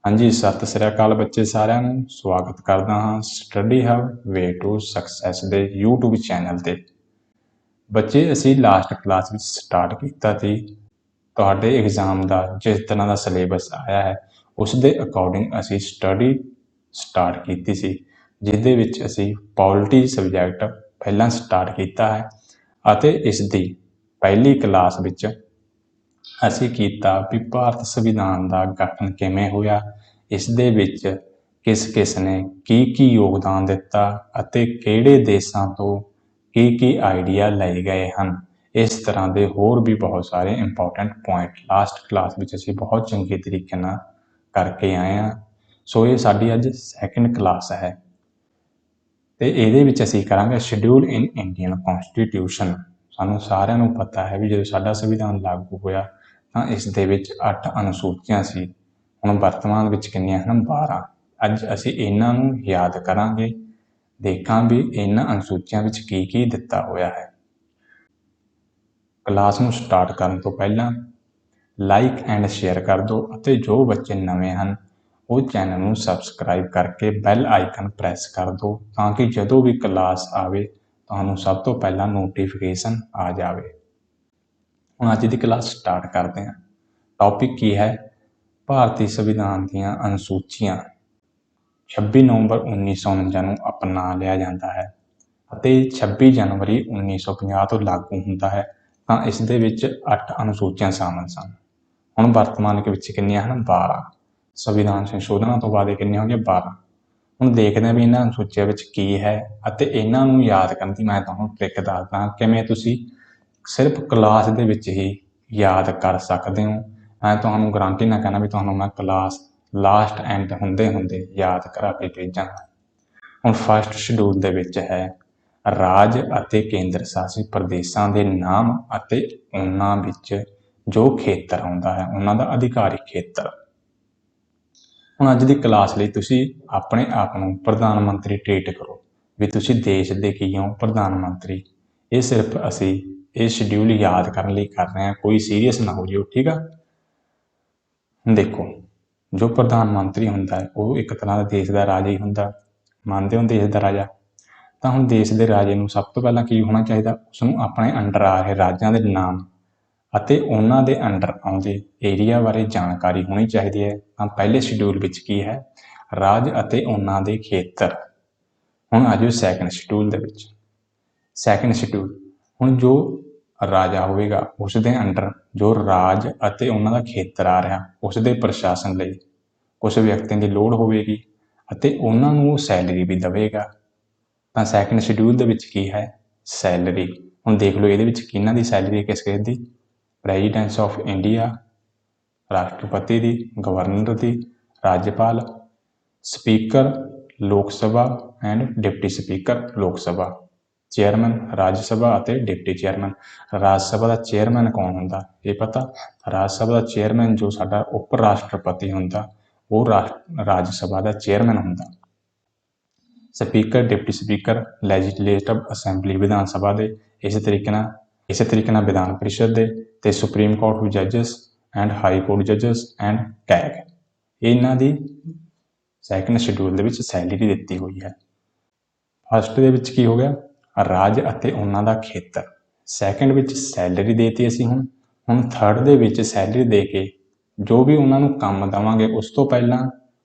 हाँ जी, सत श्री अकाल बच्चे सारिਆਂ ਨੂੰ स्वागत करदा हाँ study hub way to success ਦੇ YouTube ਚੈਨਲ ਤੇ। ਬੱਚੇ ਅਸੀਂ ਲਾਸਟ ਕਲਾਸ ਵਿੱਚ ਸਟਾਰਟ ਕੀਤਾ ਸੀ ਤੁਹਾਡੇ ਐਗਜ਼ਾਮ ਦਾ ਜਿਸ ਤਰ੍ਹਾਂ ਦਾ ਸਿਲੇਬਸ ਆਇਆ ਹੈ ਉਸ ਦੇ ਅਕੋਰਡਿੰਗ ਅਸੀਂ ਸਟੱਡੀ ਸਟਾਰਟ ਕੀਤੀ ਸੀ, ਜਿਸ ਦੇ ਵਿੱਚ ਅਸੀਂ ਪੋਲਿਟੀ ਸਬਜੈਕਟ ਪਹਿਲਾਂ ਸਟਾਰਟ ਕੀਤਾ ਹੈ ਅਤੇ ਇਸ ਦੀ ਪਹਿਲੀ ਕਲਾਸ ਵਿੱਚ ਅਸੀਂ ਕੀਤਾ ਵੀ ਭਾਰਤ ਸੰਵਿਧਾਨ ਦਾ ਗਠਨ ਕਿਵੇਂ ਹੋਇਆ, ਇਸ ਦੇ ਵਿੱਚ ਕਿਸ ਨੇ ਕੀ ਯੋਗਦਾਨ ਦਿੱਤਾ ਅਤੇ ਕਿਹੜੇ ਦੇਸ਼ਾਂ ਤੋਂ ਕੀ ਆਈਡੀਆ ਲਏ ਗਏ ਹਨ। ਇਸ ਤਰ੍ਹਾਂ ਦੇ ਹੋਰ ਵੀ ਬਹੁਤ ਸਾਰੇ ਇੰਪੋਰਟੈਂਟ ਪੁਆਇੰਟ ਲਾਸਟ ਕਲਾਸ ਵਿੱਚ ਅਸੀਂ ਬਹੁਤ ਚੰਗੇ ਤਰੀਕੇ ਨਾਲ ਕਰਕੇ ਆਏ ਹਾਂ। ਸੋ ਇਹ ਸਾਡੀ ਅੱਜ ਸੈਕਿੰਡ ਕਲਾਸ ਹੈ ਤੇ ਇਹਦੇ ਵਿੱਚ ਅਸੀਂ ਕਰਾਂਗੇ ਸ਼ਡਿਊਲ ਇਨ ਇੰਡੀਅਨ ਕੌਂਸਟੀਟਿਊਸ਼ਨ। ਸਾਨੂੰ ਸਾਰਿਆਂ ਨੂੰ ਪਤਾ ਹੈ ਵੀ ਜਦੋਂ ਸਾਡਾ ਸੰਵਿਧਾਨ ਲਾਗੂ ਹੋਇਆ ਤਾਂ ਇਸ ਦੇ ਵਿੱਚ 8 ਅਨੁਸੂਚੀਆਂ ਸੀ। ਹੁਣ ਵਰਤਮਾਨ ਵਿੱਚ ਕਿੰਨੀਆਂ ਹਨ? 12। ਅੱਜ ਅਸੀਂ ਇਹਨਾਂ ਨੂੰ ਯਾਦ ਕਰਾਂਗੇ, ਦੇਖਾਂ ਵੀ ਇਹਨਾਂ ਅਨੁਸੂਚੀਆਂ ਵਿੱਚ ਕੀ ਦਿੱਤਾ ਹੋਇਆ ਹੈ। ਕਲਾਸ ਨੂੰ ਸਟਾਰਟ ਕਰਨ ਤੋਂ ਪਹਿਲਾਂ ਲਾਈਕ ਐਂਡ ਸ਼ੇਅਰ ਕਰ ਦਿਓ ਅਤੇ ਜੋ ਬੱਚੇ ਨਵੇਂ ਹਨ ਉਹ ਚੈਨਲ ਨੂੰ ਸਬਸਕ੍ਰਾਈਬ ਕਰਕੇ ਬੈਲ ਆਈਕਨ ਪ੍ਰੈਸ ਕਰ ਦਿਓ ਤਾਂ ਕਿ ਜਦੋਂ ਵੀ ਕਲਾਸ ਆਵੇ ਤੁਹਾਨੂੰ ਸਭ ਤੋਂ ਪਹਿਲਾਂ ਨੋਟੀਫਿਕੇਸ਼ਨ ਆ ਜਾਵੇ। ਹੁਣ ਅੱਜ ਦੀ ਕਲਾਸ ਸਟਾਰਟ ਕਰਦੇ ਹਾਂ। ਟੌਪਿਕ ਕੀ ਹੈ? ਭਾਰਤੀ ਸੰਵਿਧਾਨ ਦੀਆਂ ਅਨੁਸੂਚੀਆਂ 26 ਨਵੰਬਰ 1949 ਨੂੰ ਅਪਣਾ ਲਿਆ ਜਾਂਦਾ ਹੈ ਅਤੇ 26 ਜਨਵਰੀ 1950 ਤੋਂ ਲਾਗੂ ਹੁੰਦਾ ਹੈ। ਤਾਂ ਇਸ ਦੇ ਵਿੱਚ 8 ਅਨੁਸੂਚੀਆਂ ਸ਼ਾਮਲ ਸਨ। ਹੁਣ ਵਰਤਮਾਨ ਵਿੱਚ ਕਿੰਨੀਆਂ ਹਨ? 12। ਸੰਵਿਧਾਨ ਸੰਸ਼ੋਧਨਾਂ ਤੋਂ ਬਾਅਦ ਕਿੰਨੀਆਂ ਹੋ ਗਈਆਂ? 12। ਹੁਣ ਦੇਖਦੇ ਹਾਂ ਵੀ ਇਹਨਾਂ ਅਨੁਸੂਚੀਆਂ ਵਿੱਚ ਕੀ ਹੈ ਅਤੇ ਇਹਨਾਂ ਨੂੰ ਯਾਦ ਕਰਨ ਦੀ ਮੈਂ ਤੁਹਾਨੂੰ ਟ੍ਰਿਕ ਦੱਸਦਾ ਕਿਵੇਂ ਤੁਸੀਂ ਸਿਰਫ ਕਲਾਸ ਦੇ ਵਿੱਚ ਹੀ ਯਾਦ ਕਰ ਸਕਦੇ ਹੋ। ਮੈਂ ਤੁਹਾਨੂੰ ਗਰੰਟੀ ਨਾ ਕਹਿਣਾ ਵੀ ਤੁਹਾਨੂੰ ਮੈਂ ਕਲਾਸ ਲਾਸਟ ਐਂਡ ਹੁੰਦੇ ਯਾਦ ਕਰਾ ਕੇ ਭੇਜਾਂਗਾ। ਹੁਣ ਫਸਟ ਸ਼ਡਿਊਲ ਦੇ ਵਿੱਚ ਹੈ ਰਾਜ ਅਤੇ ਕੇਂਦਰ ਸ਼ਾਸਿਤ ਪ੍ਰਦੇਸ਼ਾਂ ਦੇ ਨਾਮ ਅਤੇ ਉਹਨਾਂ ਵਿੱਚ ਜੋ ਖੇਤਰ ਆਉਂਦਾ ਹੈ ਉਹਨਾਂ ਦਾ ਅਧਿਕਾਰਿਕ ਖੇਤਰ। ਹੁਣ ਅੱਜ ਦੀ ਕਲਾਸ ਲਈ ਤੁਸੀਂ ਆਪਣੇ ਆਪ ਨੂੰ ਪ੍ਰਧਾਨ ਮੰਤਰੀ ਟ੍ਰੀਟ ਕਰੋ ਵੀ ਤੁਸੀਂ ਦੇਸ਼ ਦੇ ਕੀ ਹੋ? ਪ੍ਰਧਾਨ ਮੰਤਰੀ। ਇਹ ਸਿਰਫ ਅਸੀਂ ਇਹ ਸ਼ਡਿਊਲ ਯਾਦ ਕਰਨ ਲਈ ਕਰ ਰਹੇ ਹਾਂ, ਕੋਈ ਸੀਰੀਅਸ ਨਾ ਹੋ ਜਿਓ, ਠੀਕ ਆ। ਦੇਖੋ, ਜੋ ਪ੍ਰਧਾਨ ਮੰਤਰੀ ਹੁੰਦਾ ਹੈ ਉਹ ਇੱਕ ਤਰ੍ਹਾਂ ਦਾ ਦੇਸ਼ ਦਾ ਰਾਜਾ ਹੀ ਹੁੰਦਾ। ਮੰਨਦੇ ਹੋ ਦੇਸ਼ ਦਾ ਰਾਜਾ? ਤਾਂ ਹੁਣ ਦੇਸ਼ ਦੇ ਰਾਜੇ ਨੂੰ ਸਭ ਤੋਂ ਪਹਿਲਾਂ ਕੀ ਹੋਣਾ ਚਾਹੀਦਾ? ਉਸਨੂੰ ਆਪਣੇ ਅੰਡਰ ਆ ਰਹੇ ਰਾਜਾਂ ਦੇ ਨਾਮ ਅਤੇ ਉਹਨਾਂ ਦੇ ਅੰਡਰ ਆਉਂਦੇ ਏਰੀਆ ਬਾਰੇ ਜਾਣਕਾਰੀ ਹੋਣੀ ਚਾਹੀਦੀ ਹੈ। ਤਾਂ ਪਹਿਲੇ ਸ਼ਡਿਊਲ ਵਿੱਚ ਕੀ ਹੈ? ਰਾਜ ਅਤੇ ਉਹਨਾਂ ਦੇ ਖੇਤਰ। ਹੁਣ ਆ ਜਾਓ ਸੈਕਿੰਡ ਸ਼ਡਿਊਲ ਦੇ ਵਿੱਚ। ਸੈਕਿੰਡ ਸ਼ਡਿਊਲ, ਹੁਣ ਜੋ ਰਾਜਾ ਹੋਵੇਗਾ ਉਸ ਦੇ ਅੰਡਰ ਜੋ ਰਾਜ ਅਤੇ ਉਹਨਾਂ ਦਾ ਖੇਤਰ ਆ ਰਿਹਾ ਉਸ ਦੇ ਪ੍ਰਸ਼ਾਸਨ ਲਈ ਕੁਝ ਵਿਅਕਤੀਆਂ ਦੀ ਲੋੜ ਹੋਵੇਗੀ ਅਤੇ ਉਹਨਾਂ ਨੂੰ ਉਹ ਸੈਲਰੀ ਵੀ ਦੇਵੇਗਾ। ਤਾਂ ਸੈਕਿੰਡ ਸ਼ਡਿਊਲ ਦੇ ਵਿੱਚ ਕੀ ਹੈ? ਸੈਲਰੀ। ਹੁਣ ਦੇਖ ਲਓ ਇਹਦੇ ਵਿੱਚ ਕਿਹਨਾਂ ਦੀ ਸੈਲਰੀ ਹੈ, ਕਿਸ ਦੀ? ਪ੍ਰੈਜ਼ੀਡੈਂਟ ਆਫ ਇੰਡੀਆ, ਰਾਸ਼ਟਰਪਤੀ ਦੀ, ਗਵਰਨਰ ਦੀ, ਰਾਜਪਾਲ, ਸਪੀਕਰ ਲੋਕ ਸਭਾ ਐਂਡ ਡਿਪਟੀ ਸਪੀਕਰ ਲੋਕ ਸਭਾ, ਚੇਅਰਮੈਨ ਰਾਜ ਸਭਾ ਅਤੇ ਡਿਪਟੀ ਚੇਅਰਮੈਨ। ਰਾਜ ਸਭਾ ਦਾ ਚੇਅਰਮੈਨ ਕੌਣ ਹੁੰਦਾ? ਇਹ ਪਤਾ? ਰਾਜ ਸਭਾ ਦਾ ਚੇਅਰਮੈਨ ਜੋ ਸਾਡਾ ਉਪ ਰਾਸ਼ਟਰਪਤੀ ਹੁੰਦਾ ਉਹ ਰਾਜ ਸਭਾ ਦਾ ਚੇਅਰਮੈਨ ਹੁੰਦਾ। Speaker, deputy speaker legislative assembly Vidhan Sabha ਦੇ, ਇਸੇ ਤਰੀਕੇ ਨਾਲ ਵਿਧਾਨ ਪਰਿਸ਼ਦ ਦੇ ਤੇ supreme court ਜੱਜਸ and high court ਜੱਜਸ and CAG. ਇਹਨਾਂ ਦੀ ਸੈਕਿੰਡ ਸ਼ਡਿਊਲ ਦੇ ਵਿੱਚ ਸੈਲਰੀ ਦਿੱਤੀ ਹੋਈ ਹੈ। ਫਸਟ ਦੇ ਵਿੱਚ ਕੀ ਹੋ ਗਿਆ? ਰਾਜ ਅਤੇ ਉਹਨਾਂ ਦਾ ਖੇਤਰ। ਸੈਕਿੰਡ ਵਿੱਚ ਸੈਲਰੀ ਦੇਤੀ ਅਸੀਂ। ਹੁਣ ਥਰਡ ਦੇ ਵਿੱਚ ਸੈਲਰੀ ਦੇ ਕੇ ਜੋ ਵੀ ਉਹਨਾਂ ਨੂੰ ਕੰਮ ਦੇਵਾਂਗੇ ਉਸ ਤੋਂ ਪਹਿਲਾਂ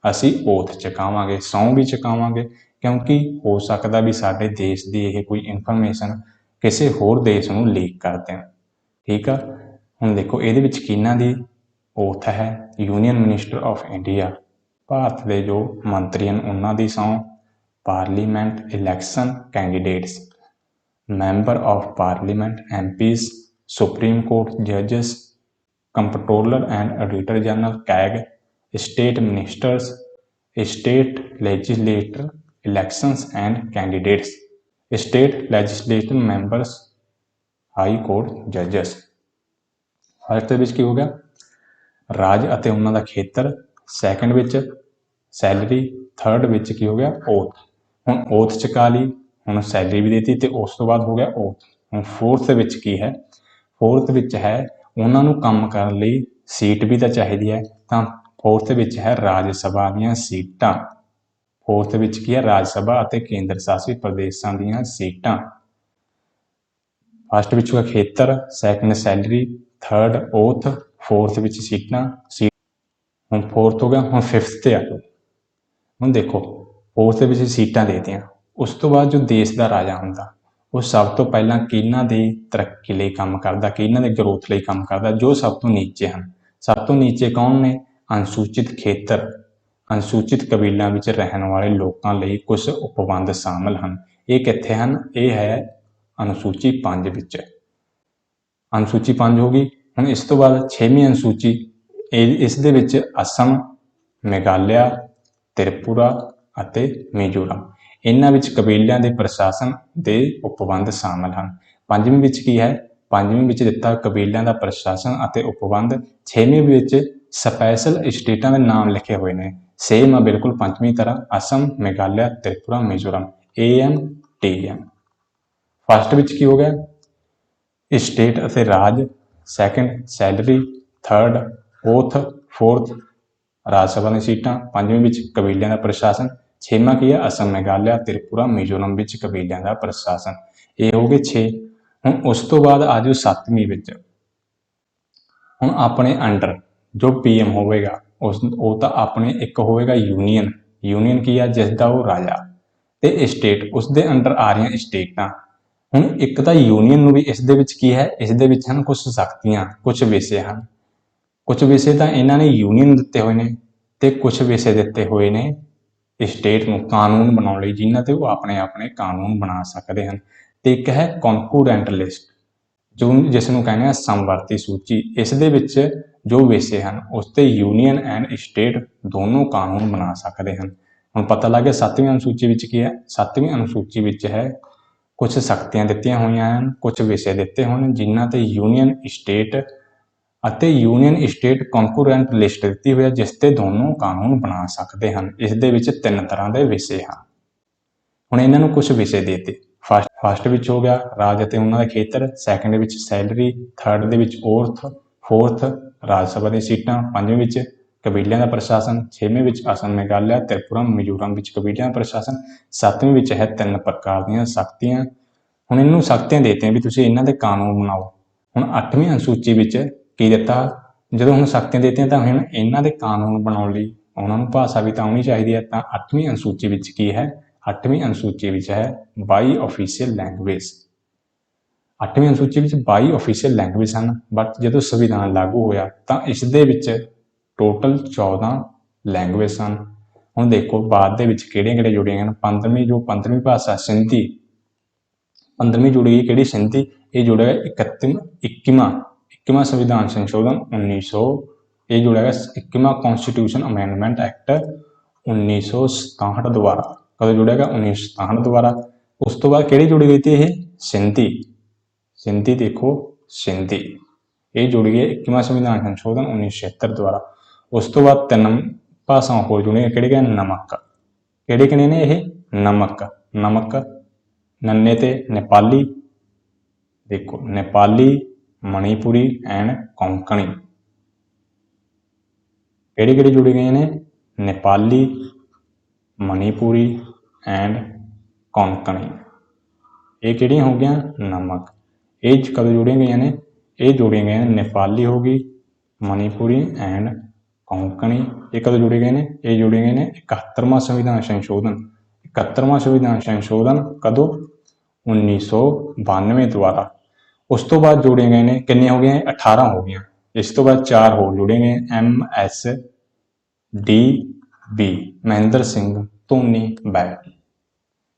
ਅਸੀਂ ਓਥ ਚੁਕਾਵਾਂਗੇ, ਸਹੁੰ ਵੀ ਚੁਕਾਵਾਂਗੇ, ਕਿਉਂਕਿ ਹੋ ਸਕਦਾ ਵੀ ਸਾਡੇ ਦੇਸ਼ ਦੀ ਇਹ ਕੋਈ ਇਨਫੋਰਮੇਸ਼ਨ ਕਿਸੇ ਹੋਰ ਦੇਸ਼ ਨੂੰ ਲੀਕ ਕਰ ਦੇਣ, ਠੀਕ ਆ। ਹੁਣ ਦੇਖੋ ਇਹਦੇ ਵਿੱਚ ਕਿਹਨਾਂ ਦੀ ਓਥ ਹੈ? Union minister of India, Bharat ਦੇ ਜੋ ਮੰਤਰੀ ਹਨ ਉਹਨਾਂ ਦੀ ਸਹੁੰ। Parliament election candidates, member of parliament MPs, supreme court ਜੱਜਸ, comptroller and auditor general CAG, state ministers, state legislator elections and candidates, state legislative members, high court ਜੱਜਸ। First ਦੇ ਵਿੱਚ ਕੀ ਹੋ ਗਿਆ? ਰਾਜ ਅਤੇ ਉਹਨਾਂ ਦਾ ਖੇਤਰ, ਸੈਕਿੰਡ ਵਿੱਚ ਸੈਲਰੀ, ਥਰਡ ਵਿੱਚ ਕੀ ਹੋ ਗਿਆ? ਓਥ। ਹੁਣ ਓਥ ਚੁਕਾ ਲਈ, ਹੁਣ ਸੈਲਰੀ ਵੀ ਦੇਤੀ ਤੇ ਉਸ ਤੋਂ ਬਾਅਦ ਹੋ ਗਿਆ ਓਥ। ਹੁਣ ਫੋਰਥ ਦੇ ਵਿੱਚ ਕੀ ਹੈ? ਫੋਰਥ ਵਿੱਚ ਹੈ ਉਹਨਾਂ ਨੂੰ ਕੰਮ ਕਰਨ ਲਈ ਸੀਟ ਵੀ ਤਾਂ ਚਾਹੀਦੀ ਹੈ। ਤਾਂ फोर्थ विच है राज सभा दीयां सीटां। फोर्थ विच की है राज सभा ਅਤੇ ਕੇਂਦਰ ਸ਼ਾਸਿਤ ਪ੍ਰਦੇਸ਼ਾਂ ਦੀਆਂ ਸੀਟਾਂ। फस्ट विच होगा खेतर, second salary, third oath, fourth विच सीटां। हुण फोर्थ हो गया, हुण फिफ्थ ते आ जाओ। हुण देखो फोर्थ विच सीटां देतियां, उस तो बाद जो देश का राजा हुंदा वो सब तो पहलां किन्हां दी तरक्की लई काम करदा, किन्हां दे ग्रोथ लई काम करदा, जो सब तो नीचे हैं। सब तो नीचे कौन ने? अनुसूचित खेतर, अनुसूचित कबीलों में रहने वाले लोगों लई कुछ उपबंध शामिल हैं। ये कित्थे हैं? ये है अनुसूची 5 विच। अनुसूची 5 हो गई। हुण इस तो बाद 6वीं अनुसूची, इस दे विच असम, मेघालय, त्रिपुरा ਅਤੇ मिजोरम, इन्हां विच कबीलिਆਂ ਦੇ प्रशासन ਦੇ उपबंध शामिल हैं। 5ਵੀਂ विच की है? 5ਵੀਂ विच दिता कबीलिਆਂ ਦਾ प्रशासन ਅਤੇ उपबंध। 6ਵੀਂ विच स्पैशल स्टेटां ਦੇ नाम लिखे हुए हैं, सेम है बिल्कुल 5ਵੀਂ तरह, Assam, Meghalaya, Tripura, Mizoram, AM TM। First विच की हो गया? स्टेट ਅਤੇ राज, second salary, third oath, fourth Rajya Sabha दी सीटां, 5ਵੀਂ विच कबीलिਆਂ ਦਾ प्रशासन, 6वां की है असम, मेघालय, त्रिपुरा, मिजोरम विच कबीलिਆਂ ਦਾ प्रशासन। ये हो गए 6। हुण उस तो बाद आ जाओ 7ਵੀं विच। हुण अपने अंडर जो PM होवेगा उस वो तो अपने एक होएगा यूनीयन। यूनीयन की है? जिसका वो राजा, ते स्टेट उस दे अंडर आ रही स्टेटां। हुण एक तो यूनीयन नूं भी इस दे विच की है? इस दे विच हन कुछ शक्तियां, कुछ विषय हैं। कुछ विषय तो इन्हों ने यूनीयन दिते हुए हैं तो कुछ विषय दिते हुए ने स्टेट में कानून बनाने लई, जिन्हां ते वो अपने अपने कानून बना सकते हैं। तो एक है कॉन्कूरेंट लिस्ट, जो जिसनों कहने हैं समवर्ती सूची। इस दे विच जो विषय हैं उस ते यूनीयन एंड स्टेट दोनों कानून बना सकते हैं। हुण पता लग गया 7वीं अनुसूची विच की है? 7वीं अनुसूची विच है कुछ शक्तियां दित्तियां होईयां हैं, कुछ विषय दिते हुए हैं, जिन्हां ते यूनीयन स्टेट ਅਤੇ यूनीयन स्टेट कॉन्कूरेंट लिस्ट दी हुई है, जिस ते दोनों कानून बना सकते हैं। इस दे विच 3 तरह के विषय हैं। हुण इन्हां नूं कुछ विषय देते। फस्ट विच हो गया राज ਅਤੇ उन्हां दे खेतर, सैकेंड विच सैलरी, थर्ड दे विच ओथ, फोर्थ राज सभा दी सीटां, 5वीं विच कबीलिਆਂ ਦਾ प्रशासन, 6वीं विच असम, मेघालय, त्रिपुरा, मिजोरम विच कबीलिਆਂ ਦਾ प्रशासन, 7वीं विच है 3 प्रकार ਦੀਆਂ शक्तियां। हुण इन्हां नूं शक्तियां देतियां भी तुसीं इन्हां दे कानून बनाओ। हुण 8वीं अनुसूची विच की दिता? ਜਦੋਂ ਹੁਣ शक्तियां देतियां तो ਹੁਣ इन्हां दे कानून बनाउण लई उन्हां नूं भाषा भी तो आउणी चाहिदी है। तो 8वीं अनुसूची विच की है? 8वीं अनुसूची विच है 22 ऑफिशियल लैंगुएज। 8वीं अनुसूची विच 22 ऑफिशियल लैंगुएज हैं, बट जो संविधान लागू होया तो इस दे विच टोटल 14 लैंगुएज हैं। हुण देखो बाद दे विच किहड़ियां जुड़ियां हैं। 15वीं भाषा सिंधी, 15वीं जुड़ी गई किहड़ी? सिंधी। ये जुड़ेगा 21वां संविधान संशोधन 1900, ये जुड़ेगा 21वां कॉन्स्टिट्यूशन अमेंडमेंट एक्ट 1967 द्वारा। कदों जुड़ेगा? 1967 द्वारा। उस तो बाद किहड़ी जुड़ी गई थी? ये सिंधी। सिंधी देखो सिंधी, ये जुड़ी गई 21वां संविधान संशोधन 1976 द्वारा। उस तो बाद 3 भाषाओं होर जुड़ियां, किहड़ियां? नमक। किहड़े किहड़े ने ये? नमक। नमक नन्ने ते नेपाली, देखो नेपाली, मणिपुरी एंड कोंकणी। किहड़ी किहड़ी जुड़ी गई ने? नेपाली, मणिपुरी एंड कोंकणी। ये किहड़ियां हो गई? नमक। ये कदों जुड़ियां गई ने? ये जुड़ियां गई नेपाली हो गई, मणिपुरी एंड कोंकणी। ये कदों जुड़ी गई ने? ये जुड़ी गई ने 71वां संविधान संशोधन। 71वां संविधान संशोधन कदों? 1992 द्वारा। उस तो बाद जुड़ियां गई ने कितनियां हो गई? 18 हो गई। इस तो बाद 4 होर जुड़े गए, MSDB महेंद्र सिंह धोनी बैग।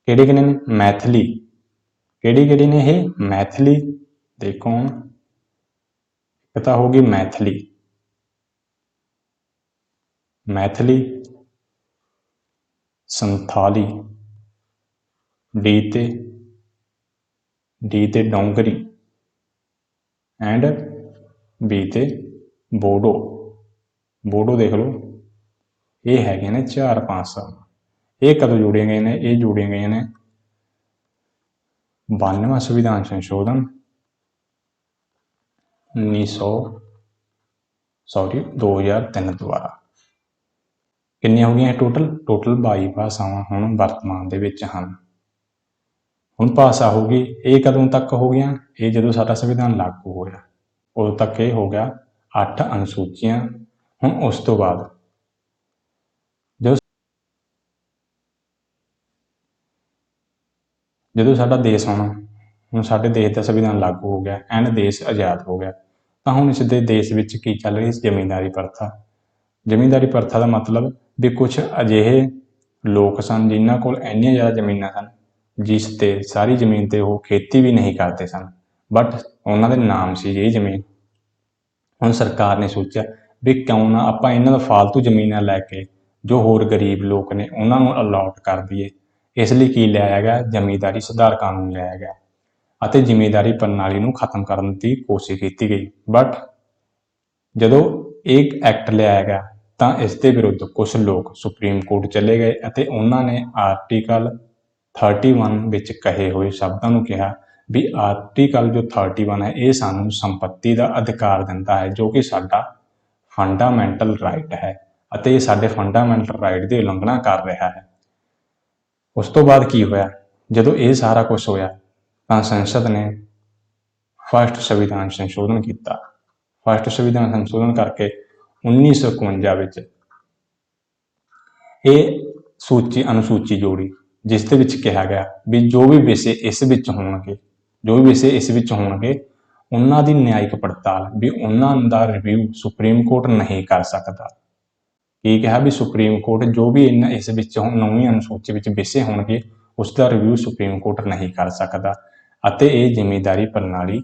किहड़े किहड़े ने? मैथिली। किहड़ी किहड़ी ने ये? मैथिली। देखो पता होगी मैथिली, मैथिली, संथाली, डी ते डोंगरी एंड बी ते बोडो। बोडो देख लो, ये है ने 4-5। ये कदों जुड़े गए ने? ये जुड़े गए ने 92वां संविधान संशोधन 2003 द्वारा। ਕਿੰਨੀਆਂ ਹੋ ਗਈਆਂ ਟੋਟਲ 22 ਭਾਸ਼ਾਵਾਂ ਹੁਣ ਵਰਤਮਾਨ ਦੇ ਵਿੱਚ ਹਨ। ਹੁਣ ਭਾਸ਼ਾ ਹੋ ਗਈ, ਇਹ ਕਦੋਂ ਤੱਕ ਹੋ ਗਈਆਂ? ਇਹ ਜਦੋਂ ਸਾਡਾ ਸੰਵਿਧਾਨ ਲਾਗੂ ਹੋਇਆ ਉਦੋਂ ਤੱਕ ਇਹ ਹੋ ਗਿਆ 8 ਅਨੁਸੂਚੀਆਂ। ਹੁਣ ਉਸ ਤੋਂ ਬਾਅਦ ਜਦੋਂ ਸਾਡਾ ਦੇਸ਼ ਹੁਣ ਸਾਡੇ ਦੇਸ਼ ਦਾ ਸੰਵਿਧਾਨ ਲਾਗੂ ਹੋ ਗਿਆ ਐਂਡ ਦੇਸ਼ ਆਜ਼ਾਦ ਹੋ ਗਿਆ, ਤਾਂ ਹੁਣ ਇਸ ਦੇ ਦੇਸ਼ ਵਿੱਚ ਕੀ ਚੱਲ ਰਹੀ? ਜ਼ਮੀਂਦਾਰੀ ਪ੍ਰਥਾ। ਜ਼ਮੀਂਦਾਰੀ ਪ੍ਰਥਾ ਦਾ ਮਤਲਬ ਵੀ ਕੁਛ ਅਜਿਹੇ ਲੋਕ ਸਨ ਜਿਨ੍ਹਾਂ ਕੋਲ ਇੰਨੀਆਂ ਜ਼ਿਆਦਾ ਜ਼ਮੀਨਾਂ ਸਨ ਜਿਸ 'ਤੇ ਸਾਰੀ ਜ਼ਮੀਨ 'ਤੇ ਉਹ ਖੇਤੀ ਵੀ ਨਹੀਂ ਕਰਦੇ ਸਨ, ਬਟ ਉਹਨਾਂ ਦੇ ਨਾਮ ਸੀ ਇਹ ਜ਼ਮੀਨ। ਹੁਣ ਸਰਕਾਰ ਨੇ ਸੋਚਿਆ ਵੀ ਕਿਉਂ ਨਾ ਆਪਾਂ ਇਹਨਾਂ ਦਾ ਫਾਲਤੂ ਜ਼ਮੀਨਾਂ ਲੈ ਕੇ ਜੋ ਹੋਰ ਗਰੀਬ ਲੋਕ ਨੇ ਉਹਨਾਂ ਨੂੰ ਅਲਾਟ ਕਰ ਦਈਏ। ਇਸ ਲਈ ਕੀ ਲਿਆਇਆ ਗਿਆ? ਜ਼ਮੀਂਦਾਰੀ ਸੁਧਾਰ ਕਾਨੂੰਨ ਲਿਆਇਆ ਗਿਆ ਅਤੇ ਜ਼ਿਮੀਂਦਾਰੀ ਪ੍ਰਣਾਲੀ ਨੂੰ ਖਤਮ ਕਰਨ ਦੀ ਕੋਸ਼ਿਸ਼ ਕੀਤੀ ਗਈ। ਬਟ ਜਦੋਂ ਇਹ ਐਕਟ ਲਿਆਇਆ ਗਿਆ ਤਾਂ ਇਸ ਦੇ ਵਿਰੁੱਧ ਕੁਝ ਲੋਕ ਸੁਪਰੀਮ ਕੋਰਟ ਚਲੇ ਗਏ ਅਤੇ ਉਹਨਾਂ ਨੇ ਆਰਟੀਕਲ 31 ਵਿੱਚ ਕਹੇ ਹੋਏ ਸ਼ਬਦਾਂ ਨੂੰ ਕਿਹਾ ਵੀ ਆਰਟੀਕਲ ਜੋ 31 ਹੈ ਇਹ ਸਾਨੂੰ ਸੰਪत्ति ਦਾ ਅਧਿਕਾਰ ਦਿੰਦਾ ਹੈ ਜੋ ਕਿ ਸਾਡਾ ਫੰਡਾਮੈਂਟਲ ਰਾਈਟ ਹੈ ਅਤੇ ਇਹ ਸਾਡੇ ਫੰਡਾਮੈਂਟਲ ਰਾਈਟ ਦੀ ਉਲੰਘਣਾ ਕਰ ਰਿਹਾ ਹੈ। ਉਸ ਤੋਂ ਬਾਅਦ ਕੀ ਹੋਇਆ? ਜਦੋਂ ਇਹ ਸਾਰਾ ਕੁਝ ਹੋਇਆ ਤਾਂ ਸੰਸਦ ਨੇ ਫਸਟ ਸੰਵਿਧਾਨ ਸੰਸ਼ੋਧਨ ਕੀਤਾ। ਫਸਟ ਸੰਵਿਧਾਨ ਸੰਸ਼ੋਧਨ ਕਰਕੇ 1951 ਵਿੱਚ ਇਹ ਅਨੁਸੂਚੀ ਜੋੜੀ ਜਿਸ ਦੇ ਵਿੱਚ ਕਿਹਾ ਗਿਆ ਵੀ ਜੋ ਵੀ ਵਿਸ਼ੇ ਇਸ ਵਿੱਚ ਹੋਣਗੇ ਉਹਨਾਂ ਦੀ ਨਿਆਇਕ ਪੜਤਾਲ ਵੀ ਉਹਨਾਂ ਦਾ ਰਿਵਿਊ ਸੁਪਰੀਮ ਕੋਰਟ ਨਹੀਂ ਕਰ ਸਕਦਾ। ਕੀ ਕਿਹਾ? ਵੀ ਸੁਪਰੀਮ ਕੋਰਟ ਜੋ ਵੀ ਇਸ ਵਿੱਚ 9ਵੀਂ ਅਨੁਸੂਚੀ ਵਿੱਚ ਵਿਸ਼ੇ ਹੋਣਗੇ ਉਸ ਦਾ ਰਿਵਿਊ ਸੁਪਰੀਮ ਕੋਰਟ ਨਹੀਂ ਕਰ ਸਕਦਾ ਅਤੇ ਇਹ ਜ਼ਿਮੀਂਦਾਰੀ ਪ੍ਰਣਾਲੀ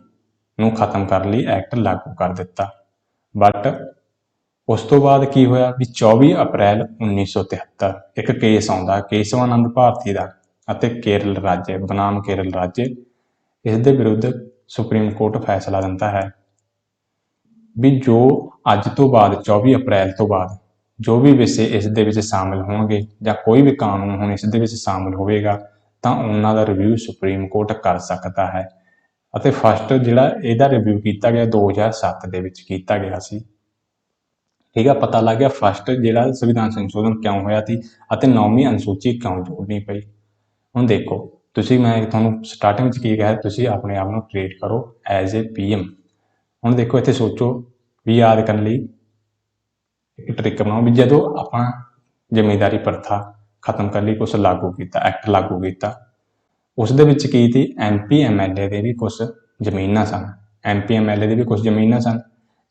ਨੂੰ ਖਤਮ ਕਰਨ ਲਈ ਐਕਟ ਲਾਗੂ ਕਰ ਦਿੱਤਾ। ਬਟ ਉਸ ਤੋਂ ਬਾਅਦ ਕੀ ਹੋਇਆ ਵੀ 24 ਅਪ੍ਰੈਲ 1973 ਇੱਕ ਕੇਸ ਆਉਂਦਾ ਕੇਸ਼ਵਾਨੰਦ ਭਾਰਤੀ ਦਾ ਅਤੇ ਕੇਰਲ ਰਾਜ ਬਨਾਮ ਕੇਰਲ ਰਾਜ, ਇਸ ਦੇ ਵਿਰੁੱਧ ਸੁਪਰੀਮ ਕੋਰਟ ਫੈਸਲਾ ਦਿੰਦਾ ਹੈ ਵੀ ਜੋ ਅੱਜ ਤੋਂ ਬਾਅਦ 24 ਅਪ੍ਰੈਲ ਤੋਂ ਬਾਅਦ ਜੋ ਵੀ ਵਿਸ਼ੇ ਇਸ ਦੇ ਵਿੱਚ ਸ਼ਾਮਿਲ ਹੋਣਗੇ ਜਾਂ ਕੋਈ ਵੀ ਕਾਨੂੰਨ ਹੁਣ ਇਸ ਦੇ ਵਿੱਚ ਸ਼ਾਮਿਲ ਹੋਵੇਗਾ ਤਾਂ ਉਹਨਾਂ ਦਾ ਰਿਵਿਊ ਸੁਪਰੀਮ ਕੋਰਟ ਕਰ ਸਕਦਾ ਹੈ। ਅਤੇ ਫਸਟ ਜਿਹੜਾ ਇਹਦਾ ਰਿਵਿਊ ਕੀਤਾ ਗਿਆ 2007 ਦੇ ਵਿੱਚ ਕੀਤਾ ਗਿਆ ਸੀ। ਠੀਕ ਆ, ਪਤਾ ਲੱਗ ਗਿਆ ਫਸਟ ਜਿਹੜਾ ਸੰਵਿਧਾਨ ਸੰਸ਼ੋਧਨ ਕਿਉਂ ਹੋਇਆ ਸੀ ਅਤੇ 9ਵੀਂ ਅਨੁਸੂਚੀ ਕਿਉਂ ਜੋੜਨੀ ਪਈ। ਹੁਣ ਦੇਖੋ ਮੈਂ ਤੁਹਾਨੂੰ ਸਟਾਰਟਿੰਗ ਵਿੱਚ ਕੀ ਕਿਹਾ, ਤੁਸੀਂ ਆਪਣੇ ਆਪ ਨੂੰ ਟ੍ਰੀਟ ਕਰੋ ਐਜ਼ ਏ PM। ਹੁਣ ਦੇਖੋ ਇੱਥੇ ਸੋਚੋ ਵੀ ਯਾਦ ਕਰਨ ਲਈ ਇੱਕ ਟ੍ਰਿਕ ਬਣਾਓ ਵੀ ਜਦੋਂ ਆਪਾਂ ਜ਼ਿਮੀਂਦਾਰੀ ਪ੍ਰਥਾ ਖਤਮ ਕਰਨ ਲਈ ਕੁਛ ਲਾਗੂ ਕੀਤਾ, ਐਕਟ ਲਾਗੂ ਕੀਤਾ, ਉਸ ਦੇ ਵਿੱਚ ਕੀ ਸੀ MP MLA ਦੇ ਵੀ ਕੁਛ ਜ਼ਮੀਨਾਂ ਸਨ। MP MLA ਦੇ ਵੀ ਕੁਛ ਜ਼ਮੀਨਾਂ ਸਨ।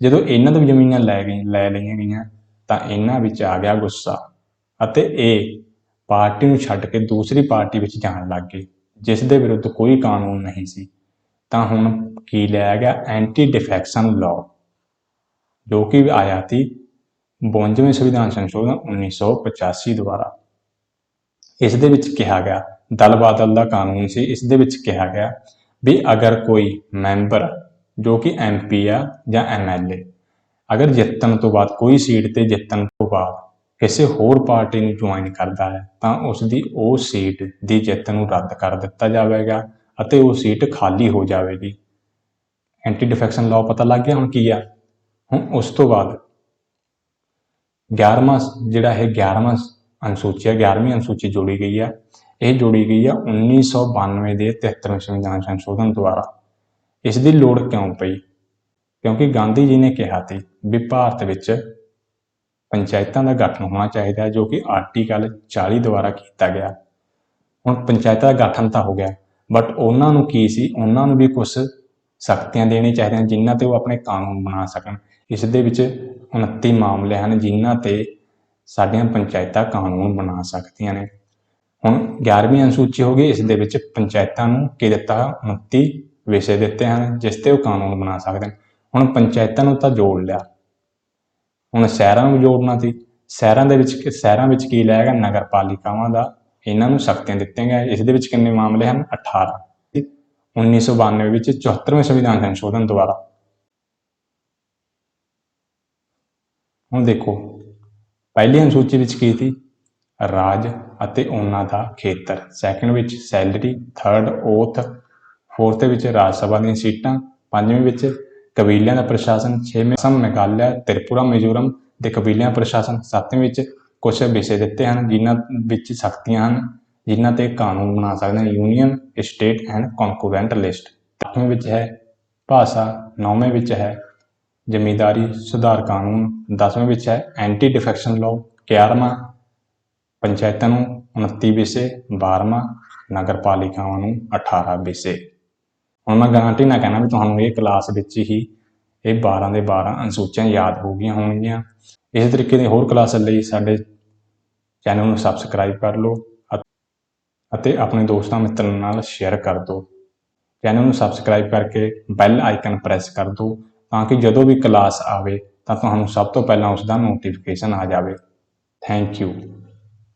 ਜਦੋਂ ਇਹਨਾਂ ਤੋਂ ਜ਼ਮੀਨਾਂ ਲੈ ਲਈਆਂ ਗਈਆਂ ਤਾਂ ਇਹਨਾਂ ਵਿੱਚ ਆ ਗਿਆ ਗੁੱਸਾ ਅਤੇ ਇਹ ਪਾਰਟੀ ਨੂੰ ਛੱਡ ਕੇ ਦੂਸਰੀ ਪਾਰਟੀ ਵਿੱਚ ਜਾਣ ਲੱਗ ਗਏ ਜਿਸ ਦੇ ਵਿਰੁੱਧ ਕੋਈ ਕਾਨੂੰਨ ਨਹੀਂ ਸੀ। ਤਾਂ ਹੁਣ ਕੀ ਲਿਆਇਆ ਗਿਆ? ਐਂਟੀ ਡਿਫੈਕਸ਼ਨ ਲਾਅ ਜੋ ਕਿ ਆਇਆ ਸੀ 52ਵੇਂ ਸੰਵਿਧਾਨ ਸੰਸ਼ੋਧਨ 1985 ਦੁਆਰਾ। ਇਸ ਦੇ ਵਿੱਚ ਕਿਹਾ ਗਿਆ ਦਲ ਬਾਦਲ ਦਾ ਕਾਨੂੰਨ ਸੀ। ਇਸ ਦੇ ਵਿੱਚ ਕਿਹਾ ਗਿਆ ਵੀ ਅਗਰ ਕੋਈ ਮੈਂਬਰ ਜੋ ਕਿ MP ਆ ਜਾਂ MLA ਅਗਰ ਜਿੱਤਣ ਤੋਂ ਬਾਅਦ ਕੋਈ ਸੀਟ ਤੇ ਜਿੱਤਣ ਤੋਂ ਬਾਅਦ ਕਿਸੇ ਹੋਰ ਪਾਰਟੀ ਨੂੰ ਜੁਆਇਨ ਕਰਦਾ ਹੈ ਤਾਂ ਉਸ ਦੀ ਉਹ ਸੀਟ ਦੀ ਜਿੱਤ ਨੂੰ ਰੱਦ ਕਰ ਦਿੱਤਾ ਜਾਵੇਗਾ ਅਤੇ ਉਹ ਸੀਟ ਖਾਲੀ ਹੋ ਜਾਵੇਗੀ। ਐਂਟੀ ਡਿਫੈਕਸ਼ਨ ਲਾਅ ਪਤਾ ਲੱਗ ਗਿਆ ਹੁਣ ਕੀ ਆ। ਹੁਣ ਉਸ ਤੋਂ ਬਾਅਦ 11ਵੀਂ ਅਨੁਸੂਚੀ ਜੋੜੀ ਗਈ ਆ। ਇਹ ਜੋੜੀ ਗਈ ਆ 1992 ਦੇ 73ਵੇਂ ਸੰਵਿਧਾਨ ਸੰਸ਼ੋਧਨ ਦੁਆਰਾ। ਇਸ ਦੀ ਲੋੜ ਕਿਉਂ ਪਈ? ਕਿਉਂਕਿ ਗਾਂਧੀ ਜੀ ਨੇ ਕਿਹਾ ਸੀ ਵੀ ਭਾਰਤ ਵਿੱਚ ਪੰਚਾਇਤਾਂ ਦਾ ਗਠਨ ਹੋਣਾ ਚਾਹੀਦਾ ਹੈ ਜੋ ਕਿ ਆਰਟੀਕਲ 40 ਦੁਆਰਾ ਕੀਤਾ ਗਿਆ। ਹੁਣ ਪੰਚਾਇਤਾਂ ਦਾ ਗਠਨ ਤਾਂ ਹੋ ਗਿਆ ਬਟ ਉਹਨਾਂ ਨੂੰ ਕੀ ਸੀ, ਉਹਨਾਂ ਨੂੰ ਵੀ ਕੁਛ ਸ਼ਕਤੀਆਂ ਦੇਣੀਆਂ ਚਾਹੀਦੀਆਂ ਜਿਨ੍ਹਾਂ ਤੇ ਉਹ ਆਪਣੇ ਕਾਨੂੰਨ ਬਣਾ ਸਕਣ। ਇਸ ਦੇ ਵਿੱਚ 29 ਮਾਮਲੇ ਹਨ ਜਿਨ੍ਹਾਂ ਤੇ ਸਾਡੀਆਂ ਪੰਚਾਇਤਾਂ ਕਾਨੂੰਨ ਬਣਾ ਸਕਦੀਆਂ ਨੇ। ਹੁਣ 11ਵੀਂ ਅਨੁਸੂਚੀ ਹੋ ਗਈ, ਇਸ ਦੇ ਵਿੱਚ ਪੰਚਾਇਤਾਂ ਨੂੰ ਕੀ ਦਿੱਤਾ? 29 ਵਿਸ਼ੇ ਦਿੱਤੇ ਹਨ ਜਿਸ ਤੇ ਉਹ ਕਾਨੂੰਨ ਬਣਾ ਸਕਦੇ ਨੇ। ਹੁਣ ਪੰਚਾਇਤਾਂ ਨੂੰ ਤਾਂ ਜੋੜ ਲਿਆ, ਹੁਣ ਸ਼ਹਿਰਾਂ ਨੂੰ ਜੋੜਨਾ ਸੀ। ਸ਼ਹਿਰਾਂ ਵਿੱਚ ਕੀ ਲਿਆ ਗਿਆ? ਨਗਰ ਪਾਲਿਕਾਵਾਂ ਦਾ ਇਹਨਾਂ ਨੂੰ ਸ਼ਕਤੀਆਂ ਦਿੱਤੀਆਂ ਗਈਆਂ। ਇਸ ਦੇ ਵਿੱਚ ਕਿੰਨੇ ਮਾਮਲੇ ਹਨ? 18। 1992 ਵਿੱਚ 74ਵੇਂ ਸੰਵਿਧਾਨ ਸੰਸ਼ੋਧਨ ਦੁਆਰਾ। ਹੁਣ ਦੇਖੋ ਪਹਿਲੀ ਅਨੁਸੂਚੀ ਵਿੱਚ ਕੀ ਸੀ? ਰਾਜ ਅਤੇ ਉਹਨਾਂ ਦਾ ਖੇਤਰ। ਸੈਕਿੰਡ ਵਿੱਚ ਸੈਲਰੀ, ਥਰਡ ਓਥ, ਫੋਰਥ ਵਿੱਚ ਰਾਜ ਸਭਾ ਦੀਆਂ ਸੀਟਾਂ, ਪੰਜਵੀਂ ਵਿੱਚ ਕਬੀਲਿਆਂ ਦਾ ਪ੍ਰਸ਼ਾਸਨ, ਛੇਵੀਂ ਅਸਮ, ਮੇਘਾਲਿਆ, ਤ੍ਰਿਪੁਰਾ, ਮਿਜ਼ੋਰਮ ਦੇ ਕਬੀਲਿਆਂ ਪ੍ਰਸ਼ਾਸਨ, ਸੱਤਵੀਂ ਵਿੱਚ ਕੁਛ ਵਿਸ਼ੇ ਦਿੱਤੇ ਹਨ ਜਿਨ੍ਹਾਂ ਵਿੱਚ ਸ਼ਕਤੀਆਂ ਹਨ ਜਿਨ੍ਹਾਂ 'ਤੇ ਕਾਨੂੰਨ ਬਣਾ ਸਕਦੇ ਹਾਂ। Union, state and concurrent list. 8ਵੇਂ ਵਿੱਚ ਹੈ ਭਾਸ਼ਾ। 9ਵੇਂ ਵਿੱਚ ਹੈ ਜ਼ਮੀਂਦਾਰੀ ਸੁਧਾਰ ਕਾਨੂੰਨ। 10ਵੇਂ ਵਿੱਚ ਹੈ ਐਂਟੀ ਡਿਫੈਕਸ਼ਨ ਲਾਅ। 11ਵਾਂ ਪੰਚਾਇਤਾਂ ਨੂੰ 29 ਵਿਸ਼ੇ। 12ਵਾਂ ਨਗਰ ਪਾਲਿਕਾਵਾਂ ਨੂੰ 18 ਵਿਸ਼ੇ। ਹੁਣ ਮੈਂ ਗਾਰੰਟੀ ਨਾਲ ਕਹਿਣਾ ਵੀ ਤੁਹਾਨੂੰ ਇਹ ਕਲਾਸ ਵਿੱਚ ਹੀ ਇਹ 12 ਦੇ 12 ਅਨੁਸੂਚੀਆਂ ਯਾਦ ਹੋ ਗਈਆਂ ਹੋਣਗੀਆਂ। ਇਸੇ ਤਰੀਕੇ ਦੀ ਹੋਰ ਕਲਾਸਾਂ ਲਈ ਸਾਡੇ ਚੈਨਲ ਨੂੰ ਸਬਸਕ੍ਰਾਈਬ ਕਰ ਲਓ ਅਤੇ ਆਪਣੇ ਦੋਸਤਾਂ ਮਿੱਤਰਾਂ ਨਾਲ ਸ਼ੇਅਰ ਕਰ ਦਿਓ। ਚੈਨਲ ਨੂੰ ਸਬਸਕ੍ਰਾਈਬ ਕਰਕੇ ਬੈਲ ਆਈਕਨ ਪ੍ਰੈਸ ਕਰ ਦਿਓ ਤਾਂ ਕਿ ਜਦੋਂ ਵੀ ਕਲਾਸ ਆਵੇ ਤਾਂ ਤੁਹਾਨੂੰ ਸਭ ਤੋਂ ਪਹਿਲਾਂ ਉਸ ਦਾ ਨੋਟੀਫਿਕੇਸ਼ਨ ਆ ਜਾਵੇ। Thank you.